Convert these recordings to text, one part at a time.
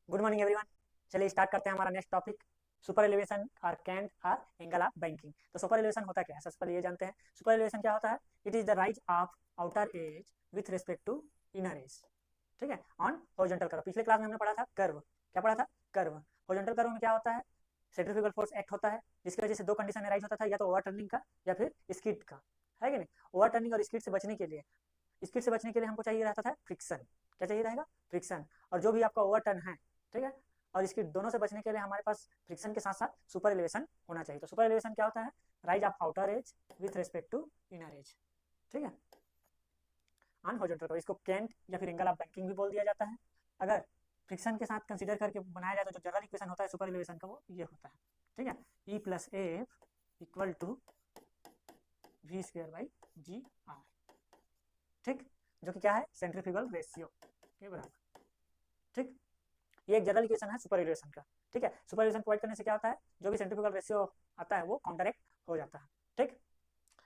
Good morning everyone. चलिए start करते हैं हमारा नेक्स्ट टॉपिक, सुपर एलिवेशन और कैंट और एंगल ऑफ बैंकिंग। तो सुपर एलिवेशन होता क्या है, सबसे पहले ये जानते हैं। सुपर एलिवेशन क्या होता है? It is the rise of outer edge with respect to inner edge, ठीक है, ऑन हॉरिजॉन्टल कर्व। पिछले क्लास में हमने पढ़ा था कर्व। क्या पढ़ा था? कर्व। हॉरिजॉन्टल कर्व में क्या होता है? सेंट्रीफ्यूगल फोर्स एक्ट होता है, जिसकी वजह से दो कंडीशन राइज होता था, या तो ओवर टर्निंग का या फिर स्किड का, है कि नहीं। ओवर टर्निंग और स्किड से बचने के लिए, हमको चाहिए रहता था फ्रिक्शन। क्या चाहिए रहेगा? फ्रिक्शन। और जो भी आपका ओवर टर्न है, ठीक है, और इसके दोनों से बचने के लिए हमारे पास फ्रिक्शन के साथ साथ सुपर एलिवेशन होना चाहिए। तो सुपर एलिवेशन क्या होता है? Rise of outer edge with respect to inner edge, ठीक है, ऑन हॉरिजॉन्टल कर्व। इसको कैंट या फिर एंगल ऑफ बैंकिंग भी बोल दिया जाता है। अगर फ्रिक्शन के साथ कंसीडर करके बनाया जाए तो जो जनरल इक्वेशन होता है सुपर एलिवेशन का, वो ये होता है, ठीक है, E plus F equal to V square by G R, ठीक, जो कि क्या है? सेंट्रीफ्यूगल रेशियो के बराबर, ठीक। ये एक जनरल इक्वेशन है सुपर एलिवेशन का, ठीक है। सुपर एलिवेशन प्रोवाइड करने से क्या होता है? जो भी सेंट्रीफ्यूगल रेशियो आता है वो काउंटरएक्ट हो जाता है, ठीक।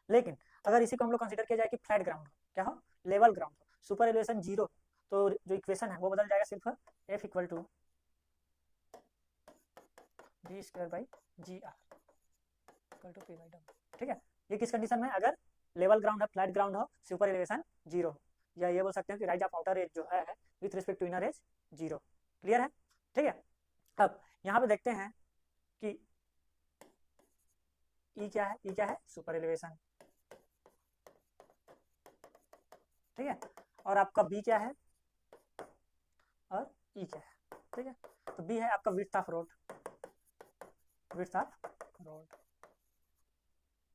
लेकिन अगर इसी को हम लोग कंसीडर किया जाए कि फ्लैट ग्राउंड हो, क्या हो? लेवल ग्राउंड हो, सुपर एलिवेशन जीरो, तो जो इक्वेशन है वो बदल जाएगा, सिर्फ F equal to V square by G R equal to P by W, ठीक है। ये किस कंडीशन में? अगर लेवल ग्राउंड है, फ्लैट ग्राउंड हो, सुपर एलिवेशन जीरो हो, या ये बोल सकते हैं कि राइज ऑफ आउटर एज जो है with respect to inner edge zero. Clear है? ठीक है। अब यहाँ पे देखते हैं कि ई क्या है? ई क्या है? सुपर एलिवेशन, ठीक है। और आपका बी क्या है? और ई क्या है? ठीक है। तो बी है आपका width of road, width of road,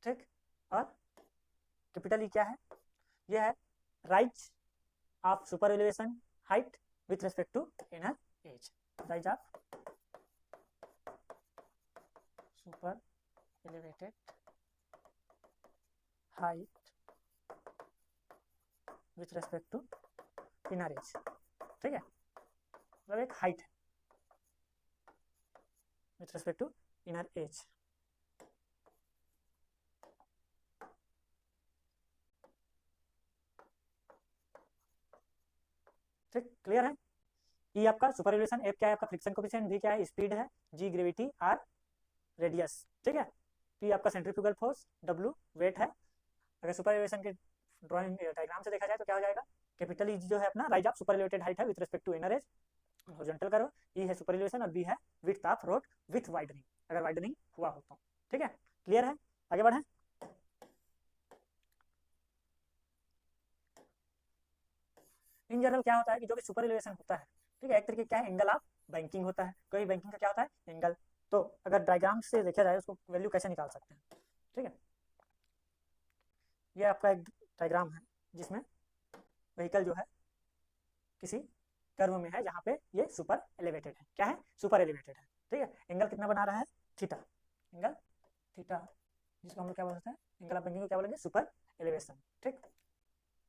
ठीक। और कैपिटल ई क्या है? ये है rise of super elevation height with respect to inner edge, rise of super elevated height with respect to inner edge, ठीक है, मतलब एक हाइट है with respect to inner edge. ठीक, क्लियर है? ई आपका सुपर एलिवेशन, एफ क्या है? आपका फ्रिक्शन कोएफिशिएंट, वी क्या है? स्पीड है, जी ग्रेविटी, आर रेडियस, ठीक है, पी आपका सेंट्रीफ्यूगल फोर्स, डब्ल्यू वेट है। अगर सुपर एलिवेशन के ड्राइंग डायग्राम से देखा जाए तो क्या हो जाएगा? कैपिटल ई जो है अपना rise of super elevated height है with respect to inner edge, horizontal curve, E है सुपर एलिवेशन और बी है width of road with widening, अगर वाइडनिंग हुआ हो तो, ठीक है। क्लियर है? आगे बढ़े। इन जनरल क्या होता है कि जो भी सुपर एलिवेशन होता है, ठीक है, एक तरीके क्या है? एंगल ऑफ बैंकिंग होता है। कोई बैंकिंग का क्या होता है? एंगल। तो अगर डायग्राम से देखा जाए उसको वैल्यू कैसे निकाल सकते हैं, ठीक है। ये आपका एक डायग्राम है जिसमें व्हीकल जो है किसी कर्व में है, जहाँ पे ये सुपर एलिवेटेड है। क्या है? सुपर एलिवेटेड है, ठीक है। एंगल कितना बना रहा है? थीटा, एंगल थीटा, जिसको हम लोग क्या बोलते हैं? एंगल ऑफ बैंकिंग को क्या बोलेंगे? सुपर एलिवेशन, ठीक।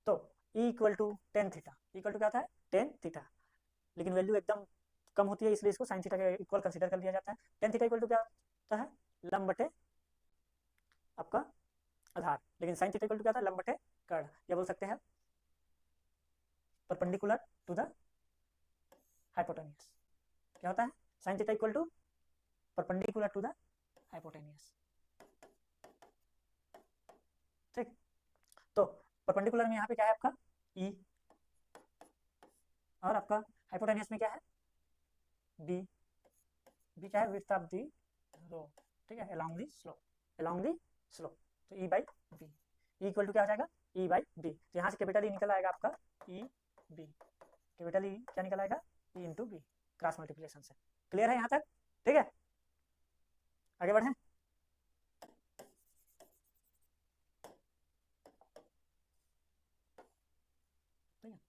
तो E equal to tan theta, equal to क्या होता है? टेन थीटा, लेकिन वैल्यू एकदम कम होती है, इसलिए इसको साइन थीटा के इक्वल कंसीडर कर लिया जाता है। टेन थीटा इक्वल टू क्या होता है? लंब बटे आपका आधार, लेकिन साइन थीटा इक्वल टू क्या होता है? लंब बटे कर्ण, या बोल सकते हैं परपेंडिकुलर टू द हाइपोटेन्यूज। क्या होता है? Sine theta equal to perpendicular to the hypotenuse, ठीक। तो परपेंडिकुलर में यहाँ पे क्या है आपका? ई, और आपका हाइपोटेन्यूज में क्या है? बी। बी क्या है? विड्थ ऑफ दी रो, ठीक है, along the slope, along the slope. तो E by B, E equal to क्या हो जाएगा? E by B. तो यहाँ से कैपिटल ई निकल आएगा आपका ई बी, कैपिटल ई क्या निकल आएगा? E into B, cross multiplication से। क्लियर है यहाँ तक? ठीक है, आगे बढ़े। ठीक है,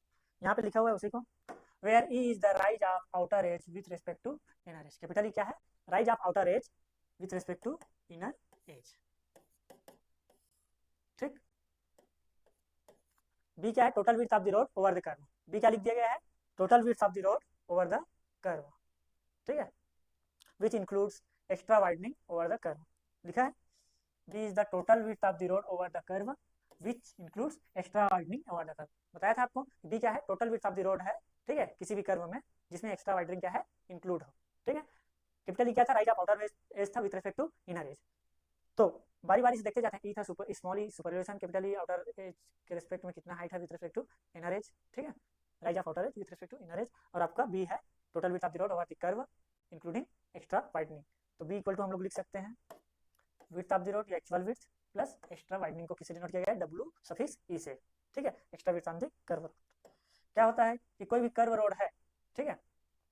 यहाँ पे लिखा हुआ है उसी को, where E is the rise of outer edge with respect to inner edge. Capital E क्या है? Rise of outer edge with respect to inner edge, ठीक। बी क्या है? Total width of the road over the curve. B क्या लिख दिया गया है? Total width of the road over the curve, ठीक है, which includes extra widening over the curve. लिखा है B is the total width of the road over the curve which includes extra widening over the curve. बताया था आपको B क्या है, total width of the road है, ठीक है, किसी भी कर्व में जिसमें एक्स्ट्रा वाइडनिंग क्या है, इंक्लूड हो, ठीक है। कैपिटल ई क्या था, राइज ऑफ आउटर एज था with respect to inner edge. तो बारी बारी से देखते जाते हैं। ई था super small E super relation, capital E outer edge के रिस्पेक्ट में कितना हाइट है with respect to inner edge, ठीक है, rise of outer edge with respect to inner edge. और आपका बी है total width of the road over the curve including extra widening. तो बी इक्वल टू हम लोग लिख सकते हैं विड्थ ऑफ द रोड या actual width plus extra widening को किसी डिनोट किया गया है डब्ल्यू सफिक्स ई से, ठीक है, extra width on the curve. क्या होता है कि कोई भी कर्व रोड है, ठीक है,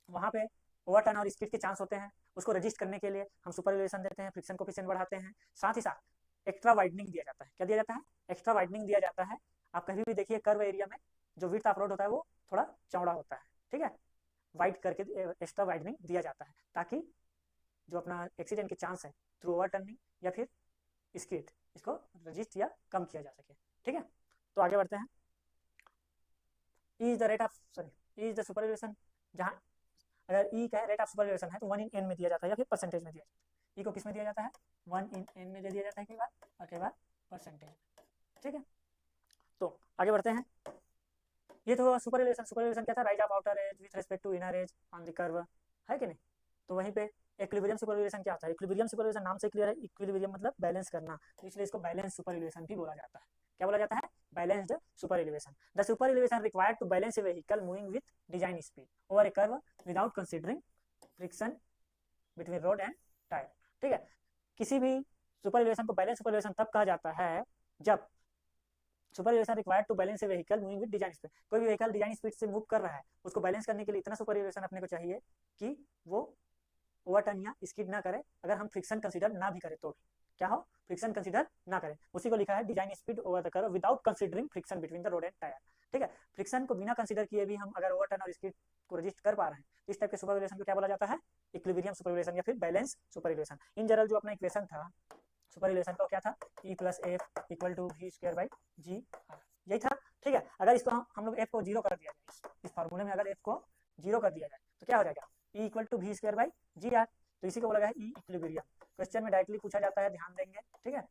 वहां पे ओवरटर्न और स्किड के चांस होते हैं। उसको रजिस्ट करने के लिए हम सुपर इल्यूशन देते हैं, फ्रिक्शन कोफिशिएंट बढ़ाते हैं, साथ ही साथ एक्स्ट्रा वाइडनिंग दिया जाता है। क्या दिया जाता है, एक्स्ट्रा वाइडनिंग दिया जाता है। आप कहीं भी देखिए कर्व एरिया में जो विड्थ ऑफ रोड होता है वो थोड़ा चौड़ा होता है, ठीक है, वाइड करके एक्स्ट्रा वाइडनिंग दिया जाता है ताकि जो अपना एक्सीडेंट के चांस है थ्रू ओवरटर्निंग या फिर स्किड, इसको रजिस्ट या कम किया जा सके, ठीक है। तो आगे बढ़ते हैं। ई is the rate of sorry E is the super evolution, जहाँ अगर ई का रेट ऑफ सुपर इल्यूशन है तो 1 इन n में दिया जाता है या फिर परसेंटेज में दिया जाता है। ई को किस में दिया जाता है, 1 इन n में दे दिया जाता है कई बार, और कई बार परसेंटेज, ठीक है। तो आगे बढ़ते हैं। ये तो सुपर इल्यूशन क्या था, rise of outer edge with respect to inner edge on the curve, है कि नहीं। तो वहीं पे इक्विलिब्रियम सुपर इल्यूशन क्या होता है, इक्विलिब्रियम सुपर इल्यूशन नाम से क्लियर है, इक्विलिब्रियम मतलब बैलेंस करना, तो इसलिए इसको बैलेंस सुपर इल्यूशन भी बोला जाता है। क्या बोला जाता है, balanced super elevation. The super elevation required to balance a vehicle moving with design speed over a curve without considering friction between road and tyre, ठीक है। किसी भी सुपर इलिवेशन को बैलेंस सुपर इलिवेशन तब कहा जाता है जब super elevation required to balance a vehicle moving with design speed. कोई भी व्हीकल डिजाइन स्पीड से मूव कर रहा है, उसको बैलेंस करने के लिए इतना सुपर इलिवेशन अपने को चाहिए कि वो ओवरटर्न या स्किड ना करे, अगर हम फ्रिक्शन कंसीडर ना भी करें तो क्या हो, फ्रिक्शन कंसीडर ना करें। उसी को लिखा है design speed over the curve without considering friction between the road and tyre, ठीक है। फ्रिक्शन को बिना कंसीडर किए भी हम अगर ओवरटर्न और स्किड को रजिस्ट कर पा रहे हैं तो इस टाइप के सुपर इलिवेशन को क्या बोला जाता है, इक्विलिब्रियम सुपर इलिवेशन या फिर balance super elevation. In general जो अपना इक्वेशन था सुपर इलिवेशन का क्या था, E plus F equal to V square by G R, यही था, ठीक है। अगर इसको हम लोग एफ को जीरो कर दिया जाए, इस फार्मूले में अगर एफ को जीरो कर दिया जाए तो क्या हो जाएगा, E equal to V square by G R. तो इसी को बोला गया है ई इक्विलिब्रियम। क्वेश्चन में डायरेक्टली पूछा जाता है, ध्यान देंगे, ठीक है।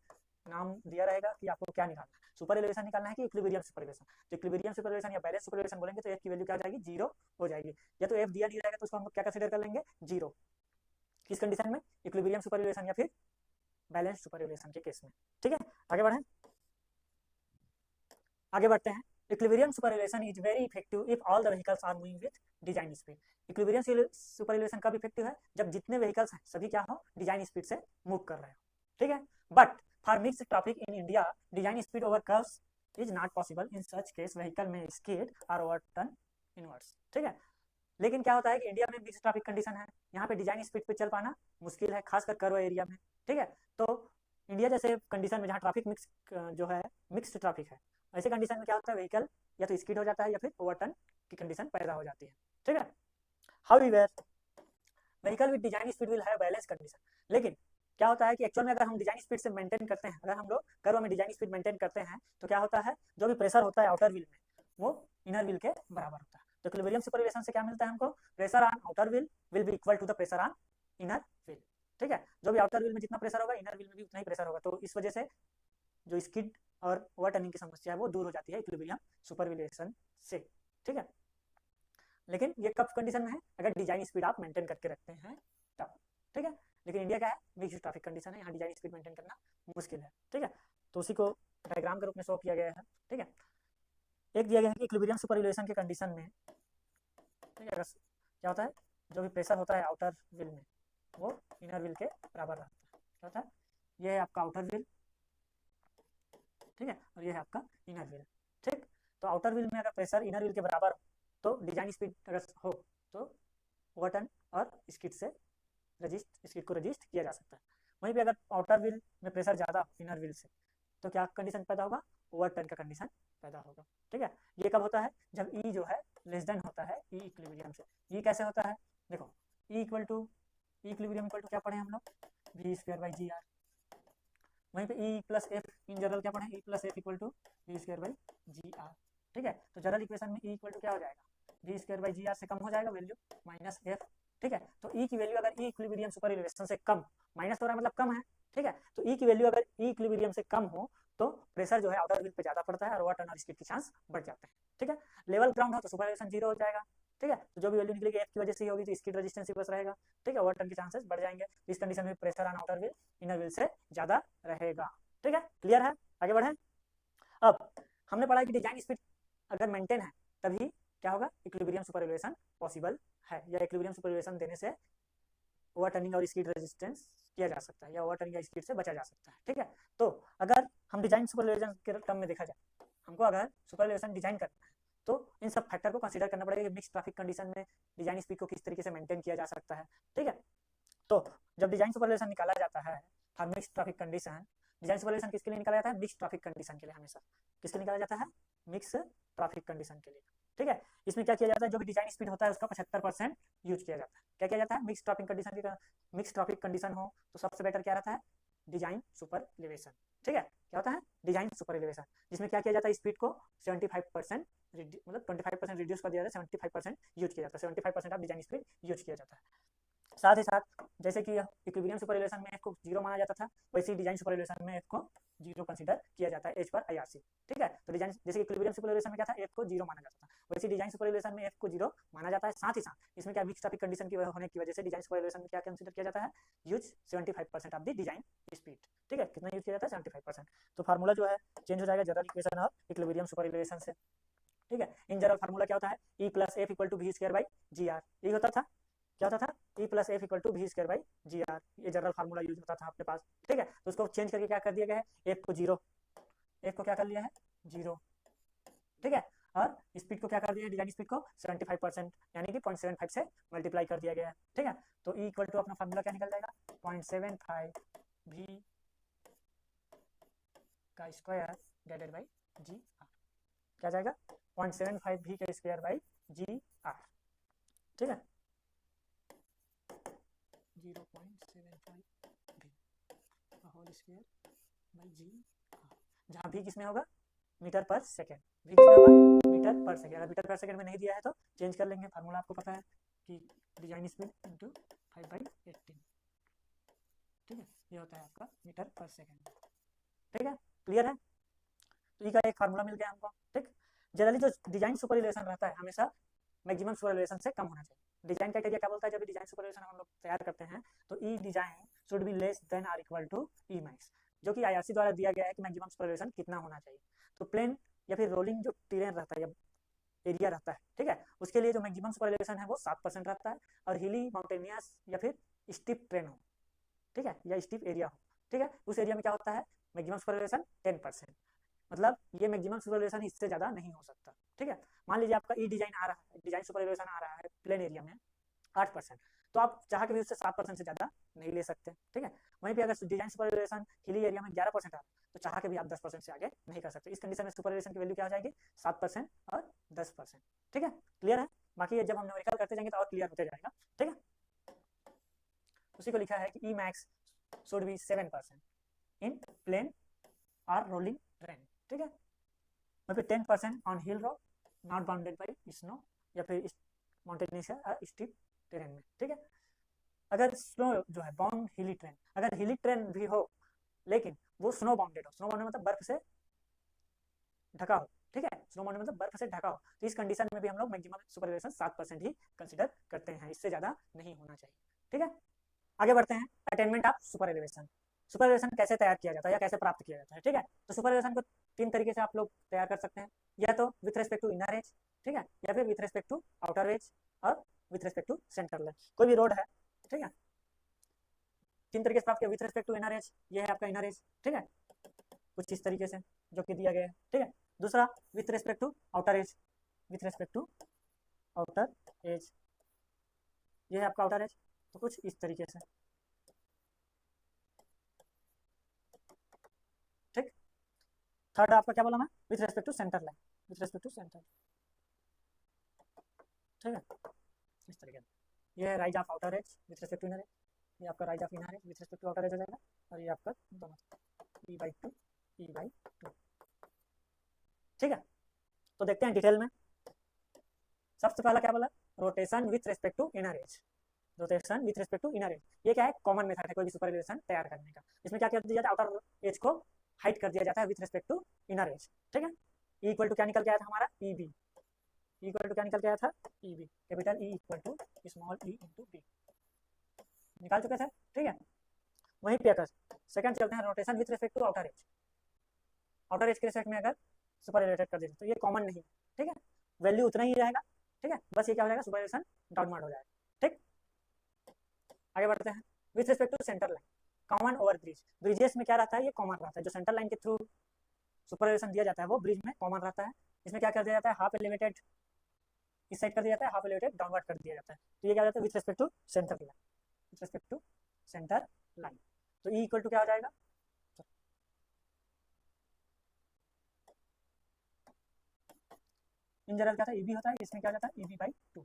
नाम दिया रहेगा कि आपको क्या निकालना है, सुपर इलिवेशन निकालना है कि इक्विलिब्रियम सुपर इलिवेशन। तो इक्विलिब्रियम सुपर इलिवेशन या बैलेंस सुपर इलिवेशन बोलेंगे तो एफ की वैल्यू क्या हो जाएगी, जीरो हो जाएगी। या तो एफ दिया नहीं रहेगा तो उसको हम क्या कंसीडर कर लेंगे, जीरो। किस कंडीशन में, इक्विलिब्रियम सुपर इलिवेशन या फिर बैलेंस सुपर इलिवेशन के केस में, ठीक है। आगे बढ़ते हैं। Equilibrium super elevation is very effective if all the vehicles are moving with design speed. Equilibrium super elevation कब इफेक्टिव है, जब जितने व्हीकल्स हैं सभी क्या हो, डिजाइन स्पीड से मूव कर रहे हो, ठीक है। But for mixed traffic in India design speed over curves is not possible. In such case vehicle में स्किड और ओवरटर्न इनवर्ड्स, ठीक है। लेकिन क्या होता है कि इंडिया में मिक्स्ड ट्रैफिक कंडीशन है, यहाँ पे डिजाइन स्पीड पे चल पाना मुश्किल है, खासकर कर्व एरिया में, ठीक है। तो इंडिया जैसे कंडीशन में जहाँ ट्रैफिक मिक्स जो है मिक्स्ड ट्रैफिक है, ऐसे कंडीशन में क्या होता है, व्हीकल या तो स्किड हो जाता है या फिर ओवरटर्न की कंडीशन पैदा हो जाती है, ठीक है। However vehicle with design speed will have balance condition. लेकिन क्या होता है कि एक्चुअल में अगर हम डिजाइन स्पीड से मेंटेन करते हैं, अगर हम लोग कर्व में डिजाइन स्पीड मेंटेन करते हैं तो क्या होता है, जो भी प्रेशर होता है आउटर व्हील में वो इनर व्हील के बराबर होता है। तो इक्विलिब्रियम सुपर इलिवेशन से क्या मिलता है हमको, pressure on outer wheel will be equal to the pressure on inner wheel, ठीक है। जो भी आउटर व्हील में जितना प्रेशर होगा इनर व्हील में भी उतना ही प्रेशर होगा। तो इस वजह से जो स्किड और ओवरटर्निंग की समस्या है वो दूर हो जाती है इक्विलिब्रियम सुपर इलिवेशन से, ठीक है। लेकिन ये कब कंडीशन में है, अगर डिजाइन स्पीड आप मेंटेन करके रखते हैं तब, ठीक है। लेकिन इंडिया क्या है, मिक्स्ड ट्रैफिक कंडीशन है, यहाँ डिजाइन स्पीड मेंटेन करना मुश्किल है, ठीक है। तो उसी को डायग्राम के रूप में शो किया गया है, ठीक है। एक दिया गया है कि इक्विलिब्रियम सुपर इलिवेशन के कंडीशन में, ठीक है, क्या होता है, जो भी प्रेशर होता है आउटर व्हील में वो इनर व्हील के बराबर रहता है। क्या होता है, ये है आपका आउटर व्हील, ठीक है, और ये है आपका इनर व्हील, ठीक। तो आउटर व्हील में अगर प्रेशर इनर व्हील के बराबर हो तो डिजाइन स्पीड अगर हो तो ओवरटर्न और स्किड को रजिस्ट किया जा सकता है। वहीं पे अगर आउटर व्हील में प्रेशर ज़्यादा इनर व्हील से तो क्या कंडीशन पैदा होगा, ओवरटर्न का कंडीशन पैदा होगा, ठीक है। ये कब होता है, जब ई जो है लेस देन होता है ई इक्विलिब्रियम से। ई कैसे होता है, देखो ई इक्विलिब्रियम इक्वल टू क्या पढ़े हम लोग, V square by G R. वहीं पे E plus F in general क्या पढ़े, E plus F equal to V square by G R, ठीक है। तो जनरल इक्वेशन में ई इक्वल टू क्या हो जाएगा, V square by G R से कम हो जाएगा वैल्यू माइनस एफ, ठीक है। तो ई की वैल्यू अगर ई इक्विलिब्रियम सुपर इलिवेशन से कम, माइनस हो रहा है मतलब कम है, ठीक है। तो ई की वैल्यू अगर ई इक्विलिब्रियम से कम हो तो प्रेशर जो है आउटर व्हील पे ज्यादा पड़ता है और ओवरटर्न और स्किड के चांस बढ़ जाते हैं। ठीक है, लेवल ग्राउंड हो तो सुपर एलिवेशन 0 हो जाएगा। ठीक है, तो जो भी वैल्यू निकलेगी एफ की वजह से ही होगी, तो स्किड रेजिस्टेंस ही बस रहेगा। ठीक है, ओवरटर्न के चांसेस बढ़ जाएंगे। इस कंडीशन में pressure on outer wheel inner wheel से ज्यादा रहेगा। ठीक है, क्लियर है? आगे बढ़े। अब हमने पढ़ा कि डिजाइन स्पीड अगर मेंटेन है तभी क्या होगा, इक्विलिब्रियम सुपर एलिवेशन पॉसिबल है, या इक्विलिब्रियम सुपर एलिवेशन देने से ओवरटर्निंग और स्किड रेजिस्टेंस किया जा सकता है, या ओवरटर्निंग या स्किड से बचा जा सकता है। ठीक है, तो अगर हम डिजाइन सुपर एलिवेशन के टर्म में देखा जाए, हमको अगर सुपर एलिवेशन डिजाइन करना है तो इन सब फैक्टर को कंसीडर करना पड़ेगा कि मिक्स ट्रैफिक कंडीशन में डिजाइन स्पीड को किस तरीके से मेंटेन किया जा सकता है। ठीक है, तो जब डिजाइन सुपर एलिवेशन निकाला जाता है for mix traffic condition, design super elevation किसके लिए निकाला जाता है? मिक्स ट्रैफिक कंडीशन के लिए। हमेशा किसके लिए निकाला जाता है? मिक्स ट्रैफिक कंडीशन के लिए। ठीक है, इसमें क्या किया जाता है, जो भी डिजाइन स्पीड होता है उसका 75% यूज किया जाता है। क्या किया जाता है? मिक्स ट्रैफिक कंडीशन की, मिक्स ट्रैफिक कंडीशन हो तो सबसे बेटर क्या रहता है? Design super elevation. ठीक है, क्या होता है? डिजाइन सुपर एलिवेशन, जिसमें क्या किया जाता है? स्पीड को 75% मतलब 25% रिड्यूस कर दिया जाता है, 75% यूज किया जाता है, 75% ऑफ डिजाइन स्पीड यूज किया जाता है। साथ ही साथ जैसे कि इक्विलिब्रियम सुपर एलिवेशन में एफ को 0 माना जाता था, वैसे ही डिजाइन सुपर एलिवेशन में एफ को 0 कंसीडर किया जाता है एज पर आईआरसी। ठीक है, तो डिजाइन जैसे इक्विलिब्रियम सुपर एलिवेशन में क्या था, एफ को 0 माना जाता था, वैसे डिजाइन सुपर एलिवेशन में एफ को 0 माना जाता है। साथ ही साथ इसमें क्या मिक्स ट्रैफिक कंडीशन की होने की वजह से डिजाइन सुपर एलिवेशन में क्या कंसीडर किया जाता है? Use 75% of the design speed. ठीक है, कितना यूज किया जाता है? 75%। तो फार्मूला जो है चेंज हो जाएगा जनरल इक्वेशन और इक्विलिब्रियम सुपर एलिवेशन से। ठीक है, इन जनरल फार्मूला क्या होता है? E plus F equal to V square by G R, यही होता था। क्या होता था? E plus F equal to V square by G R, ये जनरल फार्मूला यूज होता था अपने पास। ठीक है, तो उसको चेंज करके क्या कर दिया गया है? एफ को 0, एफ को क्या कर लिया है? 0। ठीक है, और स्पीड को क्या कर दिया है? डिजाइन स्पीड को 75% यानी कि 0.75 से मल्टीप्लाई कर दिया गया है। ठीक है, तो ई इक्वल टू अपना फार्मूला क्या निकल जाएगा? 0.75 वी का square divided by G R, क्या जाएगा? 0.75 वी का स्क्वायर बाई जी आर। ठीक है, 0.75 V whole square by G R, जहाँ भी किसमें होगा? मीटर पर सेकेंड। भी किसमें होगा? मीटर पर सेकेंड। अगर मीटर पर सेकेंड में नहीं दिया है तो चेंज कर लेंगे, फार्मूला आपको पता है कि डिजाइन स्पीड इंटू 5/18। ठीक है, ये होता है आपका मीटर पर सेकेंड। ठीक है, क्लियर है? तो ई का एक फार्मूला मिल गया हमको। ठीक, जनरली जो डिजाइन सुपर एलिवेशन रहता है हमेशा मैक्सिमम सुपर एलिवेशन से कम होना चाहिए। डिजाइन क्राइटेरिया क्या बोलता है? जब भी डिजाइन सुपर एलिवेशन हम लोग तैयार करते हैं तो E design should be less than or equal to E max, जो कि आईआरसी द्वारा दिया गया है कि मैक्सिमम सुपर एलिवेशन कितना होना चाहिए। तो प्लेन या फिर रोलिंग जो टेरेन रहता है या एरिया रहता है, ठीक है, उसके लिए जो मैक्सिमम सुपर एलिवेशन है वो 7% रहता है, और हिली माउंटेनियस या फिर स्टीप ट्रेन हो, ठीक है, या स्टीप एरिया हो, ठीक है, उस एरिया में क्या होता है? Maximum super elevation 10%। मतलब ये मैक्सिमम सुपर एलिवेशन इससे ज्यादा नहीं हो सकता। ठीक है, मान लीजिए आपका ई डिजाइन आ रहा है, डिजाइन सुपर एलिवेशन आ रहा है प्लेन एरिया में 8%, तो आप चाह के भी उससे 7% से ज्यादा नहीं ले सकते। ठीक है, वहीं पे अगर design super elevation hilly area में 11% आ रहा है तो चाह के भी आप 10% से आगे नहीं कर सकते। इस कंडीशन में सुपर एलिवेशन की वैल्यू क्या हो जाएगी? 7% और 10%। ठीक है, क्लियर है? बाकी जब हम न्यूमेरिकल करते जाएंगे तो और क्लियर होते जाएगा। ठीक है, उसी को लिखा है कि E max should be 7% in plain और रोलिंग ट्रेन। ठीक है, वहीं पे 10% on hill road not bounded by snow या फिर माउंटेनियस या स्टीप टेरेन में। ठीक है, अगर स्नो जो है बाउंड हिली ट्रेन, अगर हिली ट्रेन भी हो लेकिन वो स्नो बाउंडेड हो, स्नो बाउंडेड मतलब बर्फ से ढका हो, ठीक है, स्नो बाउंडेड मतलब बर्फ से ढका हो, तो इस कंडीशन में भी हम लोग मैक्सिमम सुपर एलिवेशन 7% ही कंसीडर करते हैं, इससे ज्यादा नहीं होना चाहिए। ठीक है, आगे बढ़ते हैं। Attainment of super elevation. Super elevation कैसे तैयार किया जाता है या कैसे प्राप्त किया जाता है? ठीक है, तो सुपर एलिवेशन को 3 तरीके से आप लोग तैयार कर सकते हैं, या तो with respect to inner edge, ठीक है, या फिर with respect to outer edge, और with respect to centre line. कोई भी रोड है, ठीक है, 3 तरीके से प्राप्त किया। With respect to inner edge, ये है आपका इनर एज, ठीक है, कुछ इस तरीके से जो कि दिया गया है। ठीक है, दूसरा with respect to outer edge, with respect to outer edge, ये है आपका आउटर एज, तो कुछ इस तरीके से। ठीक, थर्ड आपका क्या बोला मैं? With respect to centre line, with respect to centre. ठीक है, इस तरीके से। ये है rise of outer edge with respect to inner edge, ये आपका rise of inner edge with respect to outer edge हो जाएगा, और ये आपका दोनों E/2 E/2। ठीक है, तो देखते हैं डिटेल में। सबसे पहला क्या बोला? Rotation with respect to inner edge, rotation with respect to inner edge, ये क्या है? कॉमन मेथड है कोई भी सुपर एलिवेशन तैयार करने का। इसमें क्या कर दिया जाता है? आउटर एज को हाइट कर दिया जाता है with respect to inner edge, ठीक है। ई इक्वल टू क्या निकल के आया था हमारा, E B, E equal to क्या निकल के आया था, E B, capital E equal to small E into B, निकाल चुके थे, ठीक है। वहीं पे अगर सेकंड चलते हैं rotation with respect to outer edge, outer edge के रिस्पेक्ट में अगर सुपर रिलेटेड कर देते तो ये कॉमन नहीं, ठीक है, वैल्यू उतना ही रहेगा, ठीक है, बस ये क्या हो जाएगा, सुपर रिलेशन डाउनवर्ड हो जाएगा, ठीक। आगे बढ़ते हैं with respect to centre line, common over bridge, bridges में क्या रहता है, ये कॉमन रहता है, जो सेंटर लाइन के थ्रू सुपर रिलेशन दिया जाता है वो ब्रिज में कॉमन रहता है। इसमें क्या कर दिया जाता है, हाफ एलिवेटेड इस साइड कर दिया जाता है, हाफ एलिवेटेड डाउनवर्ड कर दिया जाता है, तो ये क्या हो जाता है with respect to centre line, with respect to centre line, तो ई इक्वल टू क्या हो जाएगा, इन जनरल क्या था, ईबी होता है, इसमें क्या जाता है, ईबी बाई 2,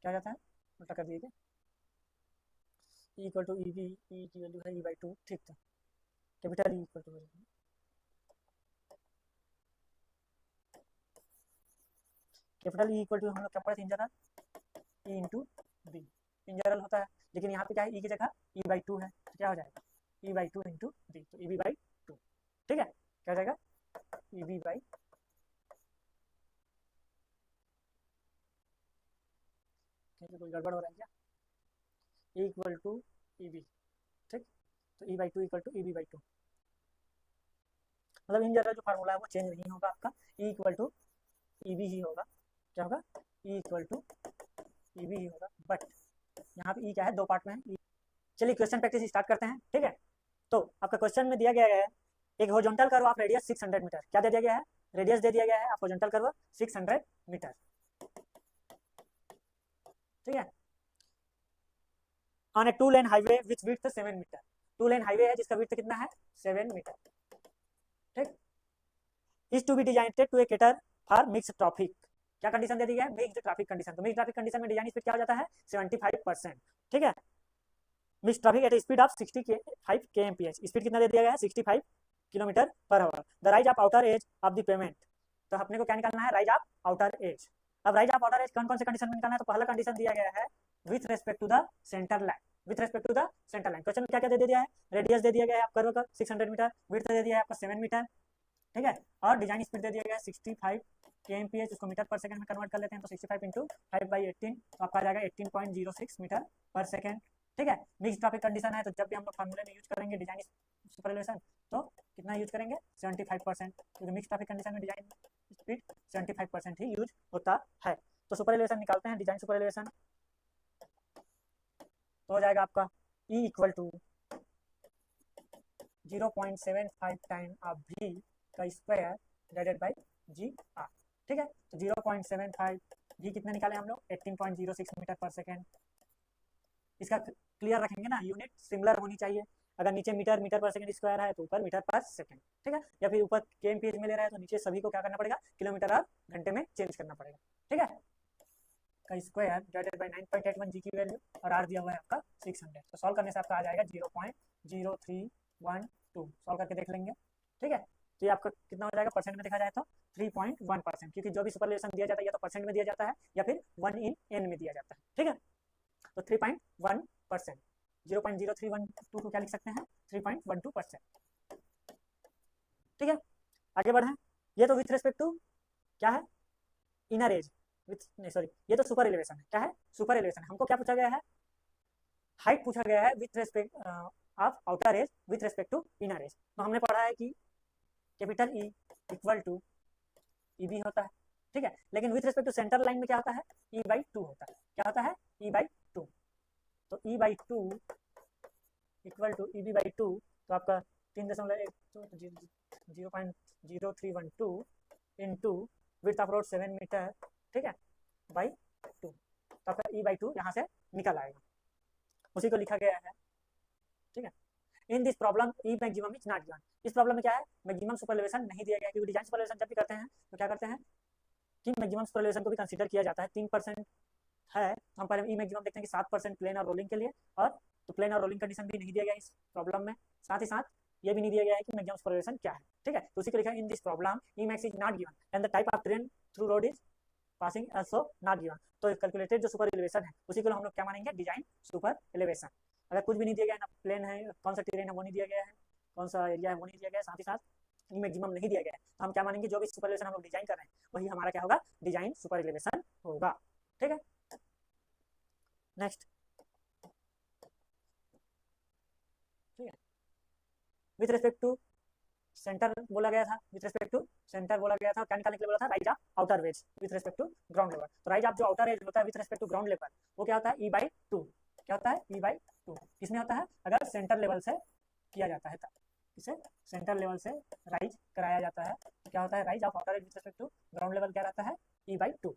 क्या जाता है, उल्टा कर दीजिए, E equal to E B, E की वैल्यू है ई बाई 2, ठीक था, capital E equal to, capital E equal to हम लोग क्या पढ़े थे in general, E into B, in general होता है, लेकिन यहाँ पे क्या है, ई की जगह ई बाई 2 है, तो क्या हो जाएगा, ई बाई 2 इंटू बी, तो ई बी बाई 2, ठीक है, क्या हो जाएगा, ई बी बाई, कोई गड़बड़ हो रहा है क्या, E equal to E B, ठीक, तो E by 2 equal to E B by 2, मतलब इन जनरल जो फार्मूला है वो चेंज नहीं होगा आपका, E equal to E B ही होगा, क्या होगा, E equal to E B ही होगा, बट यहाँ पे ई क्या है, दो पार्ट में है। चलिए क्वेश्चन प्रैक्टिस स्टार्ट करते हैं, ठीक है। तो आपका क्वेश्चन में दिया गया है एक horizontal curve of radius 600 metre, क्या दे दिया गया है, रेडियस दे दिया गया है, आप हॉरिजॉन्टल कर्व 600 मीटर, ठीक है, on a 2 lane highway with width 7 metre, 2 lane highway है जिसका विड्थ कितना है, 7 मीटर, ठीक, is to be designed to a cater for mixed traffic, क्या कंडीशन दे दी है, मिक्स्ड ट्रैफिक कंडीशन, तो मिक्स्ड ट्रैफिक कंडीशन में डिजाइन स्पीड क्या हो जाता है, 75%, ठीक है, mixed traffic at speed of 65 kmph, speed कितना दे दिया गया है, 65 kilometre per hour, the rise of outer as of the payment, तो अपने को क्या निकालना है, राइज ऑफ आउटर एज, अब राइज ऑफ आउटर एज कौन कौन से कंडीशन में निकालना है, तो पहला कंडीशन दिया गया है with respect to the centre line, with respect to the centre line, question में क्या क्या दे दिया है, रेडियस दे दिया गया है आप कर्व का 600 मीटर, विड्थ दे दिया है आपका 7 मीटर, ठीक है, और डिजाइन स्पीड दे दिया गया है 65 kmph, उसको मीटर पर सेकंड में कन्वर्ट कर लेते हैं, तो 65 इंटू 5/18, तो आपका आ जाएगा 18.06 मीटर पर सेकंड, ठीक है। मिक्स ट्रैफिक कंडीशन है, तो जब भी हम लोग फार्मूले में यूज करेंगे डिजाइन सुपरइलेवेशन, तो कितना यूज करेंगे, 75%, क्योंकि मिक्स ट्रैफिक कंडीशन में डिजाइन स्पीड 75% ही यूज होता है। तो सुपरइलेवेशन निकालते हैं, डिजाइन सुपरइलेवेशन तो हो जाएगा आपका E equal to 0.75 time of V का square divided by G R, ठीक है, तो 0.75 भी कितना निकाले हम लोग, 18.06 मीटर पर सेकेंड, इसका क्लियर रखेंगे ना, यूनिट सिमिलर होनी चाहिए, अगर नीचे मीटर मीटर पर सेकंड स्क्वायर है तो ऊपर मीटर पर सेकंड, ठीक है, या फिर ऊपर kmph में ले रहा है तो नीचे सभी को क्या करना पड़ेगा, किलोमीटर और घंटे में चेंज करना पड़ेगा, ठीक है, का स्क्वायर डिवाइडेड बाई 9.81 जी की वैल्यू, और आर दिया हुआ है आपका 600, तो सॉल्व करने से आपका आ जाएगा 0.0312, सॉल्व करके देख लेंगे, ठीक है, तो ये आपका कितना हो जाएगा, परसेंट में देखा जाए तो 3.1%, क्योंकि जो भी सुपरइलेवेशन दिया जाता है या तो परसेंट में दिया जाता है या फिर 1 in n में दिया जाता है, ठीक है, तो 3.1%, 0.0312 को क्या लिख सकते हैं, 3.12%, ठीक है। आगे बढ़े, ये तो विथ रेस्पेक्ट टू क्या है, इनर एज, विथ नहीं सॉरी, ये तो सुपर एलिवेशन है, क्या है, सुपर एलिवेशन, हमको क्या पूछा गया है, हाइट पूछा गया है with respect of outer edge with respect to inner edge, तो हमने पढ़ा है कि capital E equal to E B होता है, ठीक है, लेकिन with respect to centre line में क्या होता है, ई बाई 2 होता है, क्या होता है, ई बाई 2, तो E by 2 equal to E B by 2, तो आपका 0.0312 into width of road 7 metre, ठीक है, बाई 2, तो आपका ई बाई 2 यहाँ से निकल आएगा, उसी को लिखा गया है, ठीक है। In this problem E maximum is not given, इस प्रॉब्लम में क्या है, मैक्सिमम सुपरइलेवेशन नहीं दिया गया, क्योंकि डिजाइन सुपरइलेवेशन जब भी करते हैं तो क्या करते हैं कि मैक्सिमम सुपरइलेवेशन को भी कंसीडर किया जाता है, 3% है, तो हम पहले ई मैक्सिमम देखते हैं कि 7% प्लेन और रोलिंग के लिए, और तो प्लेन और रोलिंग कंडीशन भी नहीं दिया गया इस प्रॉब्लम में, साथ ही साथ ये भी नहीं दिया गया है कि मैक्सिमम सुपरइलेवेशन क्या है, ठीक है, तो उसी को लिखा है in this problem E max is not given and the type of train through road is passing also not given, तो कैलकुलेटेड जो सुपर एलिवेशन है उसी को हम लोग क्या मानेंगे, डिजाइन सुपर एलिवेशन, अगर कुछ भी नहीं दिया गया ना, प्लेन है, कौन सा ट्रेन है वो नहीं दिया गया है, कौन सा एरिया है वो नहीं दिया गया है, साथ ही साथ ई मैक्सिमम नहीं दिया गया है। तो हम क्या मानेंगे, जो भी सुपर एलिवेशन हम लोग डिजाइन कर रहे हैं वही हमारा क्या होगा, डिजाइन सुपर एलिवेशन होगा। ठीक है, नेक्स्ट। ठीक है, विथ रिस्पेक्ट टू सेंटर बोला गया था, विथ रिस्पेक्ट टू सेंटर बोला गया था, क्या निकालने के लिए बोला था, rise of outer edge with respect to ground level. तो राइज ऑफ जो आउटर एज होता है with respect to ground level, वो क्या होता है, E/2। क्या होता है, E/2। किसमें होता है, अगर सेंटर लेवल से किया जाता है तब, इसे सेंटर लेवल से राइज कराया जाता है तो क्या होता है, rise of outer edge with respect to ground level क्या रहता है, E/2।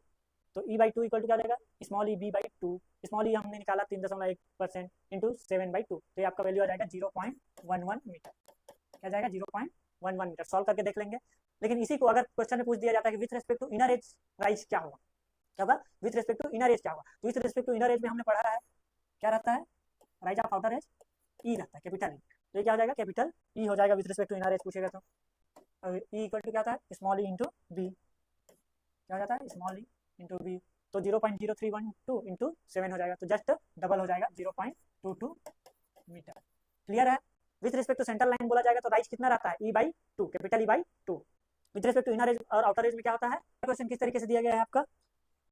तो E/2 इक्वल टू क्या देगा, स्मॉल ई B/2। स्मॉल ई हमने निकाला 3.1% इंटू 7/2, तो ये आपका वैल्यू आ जाएगा 0.11 मीटर। क्या जाएगा, 0.11 मीटर। सॉल्व करके देख लेंगे। लेकिन इसी को अगर क्वेश्चन में पूछ दिया जाता है कि with respect to inner edge rise क्या होगा, क्या होगा, with respect to inner edge क्या होगा, तो with respect to inner edge में हमने पढ़ा है क्या रहता है, rise of outer edge E रहता है, कैपिटल ई। तो ये क्या हो जाएगा, कैपिटल ई हो जाएगा with respect to inner edge पूछेगा तो। ई इक्वल टू क्या होता है, स्मॉल ई इंटू बी। क्या हो जाता है, स्मॉल ई इंटू बी। तो 0.0312 इंटू 7 हो जाएगा, तो जस्ट डबल हो जाएगा 0.22 मीटर। क्लियर है। With respect to centre line बोला जाएगा तो राइज कितना रहता है, E/2, capital E/2। With respect to inner edge और आउटर एज में क्या होता है, क्वेश्चन किस तरीके से दिया गया है आपका,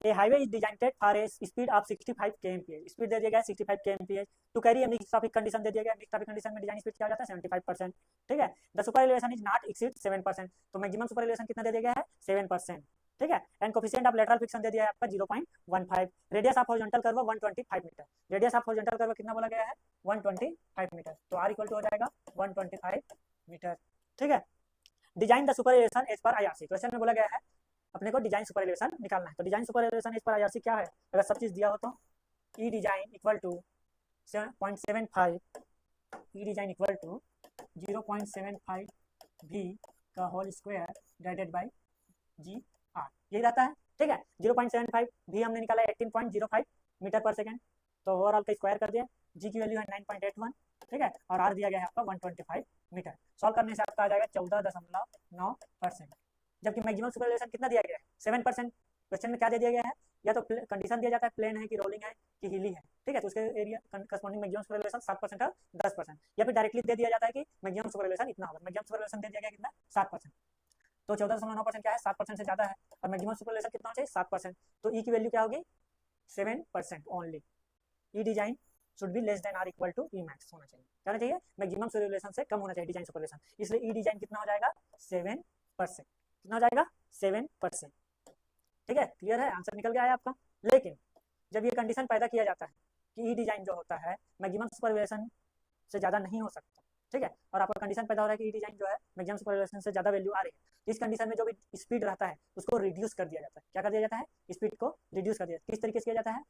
a highway is designed for a speed of 65 kmph। Speed दे दिया गया है 65 kmph to carry a mix traffic condition दे दिया गया है। मिक्स ट्रैफिक कंडीशन में डिजाइन स्पीड क्या हो जाता है, 75%। ठीक है, the super elevation is not exceed 7%। तो मैक्सिमम सुपर एलिवेशन कितना दे दिया गया है, 7%। ठीक है, and coefficient of lateral friction दे दिया है आपका 0.15। Radius of horizontal curve 125 metre. Radius of horizontal curve कितना बोला गया है, 125 मीटर। तो आर इक्वल टू हो जाएगा 125 मीटर। ठीक है, design the super elevation as per IRC। Question में बोला गया है अपने को डिजाइन सुपर एलिवेशन निकालना है। तो design super elevation as per IRC क्या है, अगर सब चीज दिया हो तो E design equal to 0.75, E design equal to 0.75 v का whole square divided by G R, यही रहता है। ठीक है, 0.75 भी हमने निकाला 18.05 मीटर पर सेकेंड। तो ओवरऑल का स्क्वायर कर दिया, जी की वैल्यू है 9.81। ठीक है, और आर दिया गया है आपका 125 मीटर। सॉल्व करने से आपका आ जाएगा 14.9%। जबकि मैक्सिमम सुपर एलिवेशन कितना दिया गया है, 7%। क्वेश्चन में क्या दे दिया गया है, या तो कंडीशन दिया जाता है प्लेन है कि रोलिंग है कि हिली है। ठीक है, तो उसके area corresponding maximum super elevation 7% और 10%, या फिर डायरेक्टली दे दिया जाता है कि मैक्सिमम सुपर एलिवेशन इतना होगा। मैक्सिमम सुपर एलिवेशन दे दिया गया कितना, 7%। तो 14.9% क्या है, 7% से ज्यादा है, और मैक्सिमम सुपर एलिवेशन कितना चाहिए, 7%। तो ई की वैल्यू क्या होगी, 7% only. E design should be less than or equal to E max होना चाहिए, क्या होना चाहिए, मैक्सिमम सुपर एलिवेशन से कम होना चाहिए डिजाइन सुपर एलिवेशन। इसलिए ई डिजाइन कितना हो जाएगा, 7%। कितना हो जाएगा, 7%। ठीक है, क्लियर है, आंसर निकल गया है आपका। लेकिन जब ये कंडीशन पैदा किया जाता है कि ई डिजाइन जो होता है मैक्सिमम सुपर एलिवेशन से ज्यादा नहीं हो सकता, ठीक है, और आपका कंडीशन पैदा हो रहा है कि ई डिजाइन जो है मैक्सिमम सुपर एलिवेशन से ज्यादा वैल्यू आ रही है, इस कंडीशन में जो भी स्पीड रहता है उसको रिड्यूस कर दिया जाता है। क्या कर दिया जाता है, स्पीड को रिड्यूस कर दिया जाता है। किस तरीके से किया जाता है,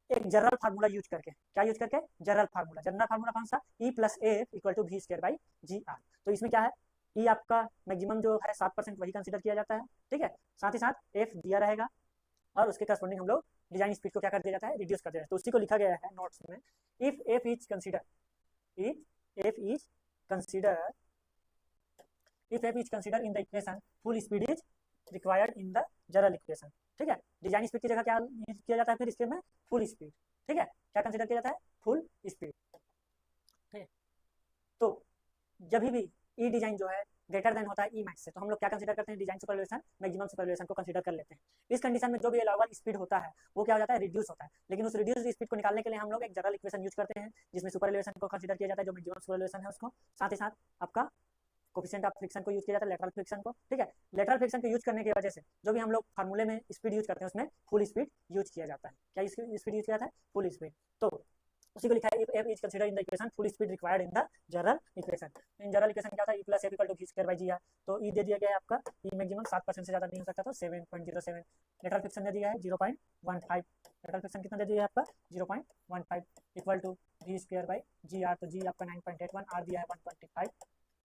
एक जनरल फार्मूला यूज करके। क्या यूज करके, जनरल फार्मूला। जनरल फार्मूला कौन सा, E + F = V²/GR। तो इसमें क्या है, ई आपका मैक्सिमम जो है 7% वही कंसीडर किया जाता है। ठीक है, साथ ही साथ एफ दिया रहेगा और उसके करस्पॉन्डिंग हम लोग डिजाइन स्पीड को क्या कर दिया जाता है, रिड्यूस कर दिया जाता है। तो उसी को लिखा गया है नोट्स में, if F is consider in the equation full speed is required in the general equation. ठीक है, डिजाइन स्पीड की जगह क्या यूज किया जाता है फिर इसके में, फुल स्पीड। ठीक है, क्या कंसीडर किया जाता है, फुल स्पीड। ठीक है, तो जब भी ई डिजाइन जो है ग्रेटर देन होता है ई मैक्स से, तो हम लोग क्या कंसीडर करते हैं, design super elevation maximum super elevation को कंसीडर कर लेते हैं। इस कंडीशन में जो भी अलाउबल स्पीड होता है वो क्या हो जाता है, रिड्यूस होता है। लेकिन उस रिड्यूस स्पीड को निकालने के लिए हम लोग एक जनरल इक्वेशन यूज करते हैं जिसमें सुपर एलिवेशन को कंसीडर किया जाता है, जो मैक्सिमम सुपर एलिवेशन है उसको, साथ ही साथ आपका कोफिशिएंट ऑफ फ्रिक्शन को यूज किया जाता है, लेटरल फ्रिक्शन को। ठीक है, लेटरल फ्रिक्शन को यूज करने की वजह से जो भी हम लोग फार्मूले में स्पीड यूज करते हैं उसमें फुल स्पीड यूज किया जाता है। क्या स्पीड यूज किया जाता है, फुल स्पीड। तो उसी को लिखा है, F is consider in the equation full speed required in the general equation. In general equation क्या था, E + F = V²/GR। तो ई दे दिया गया है आपका, ई मैक्सिमम 7% से ज्यादा नहीं हो सकता, तो 7.07। लेटरल फ्रिक्शन दे दिया है 0.15। लेटरल फ्रिक्शन कितना दे दिया है आपका, 0.15 = V²/GR। तो जी आपका 9.81, आर दिया है 125।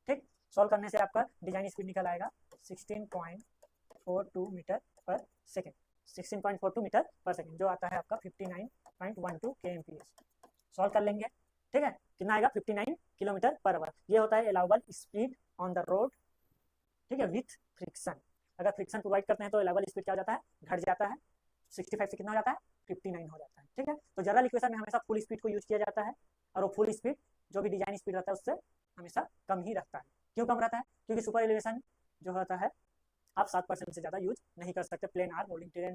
ठीक, सॉल्व करने से आपका डिजाइन स्पीड निकल आएगा 16.42 मीटर पर सेकेंड। 16.42 मीटर पर सेकेंड, जो आता है आपका 59.12 kmph। सॉल्व कर लेंगे। ठीक है, कितना आएगा, 59 किलोमीटर पर आवर। ये होता है allowable speed on the road. ठीक है, विथ फ्रिक्शन। अगर फ्रिक्शन प्रोवाइड करते हैं तो अलाउबल स्पीड क्या हो जाता है, घट जाता है, 65 से कितना हो जाता है, 59 हो जाता है। ठीक है, तो जनरल इक्वेशन में हमेशा फुल स्पीड को यूज किया जाता है, और वो फुल स्पीड जो भी डिजाइन स्पीड रहता है उससे हमेशा कम ही रहता है। क्यों कम रहता है? क्योंकि सुपर एलिवेशन जो होता है आप 7% से ज़्यादा यूज नहीं कर सकते प्लेन आर रोलिंग टेरेन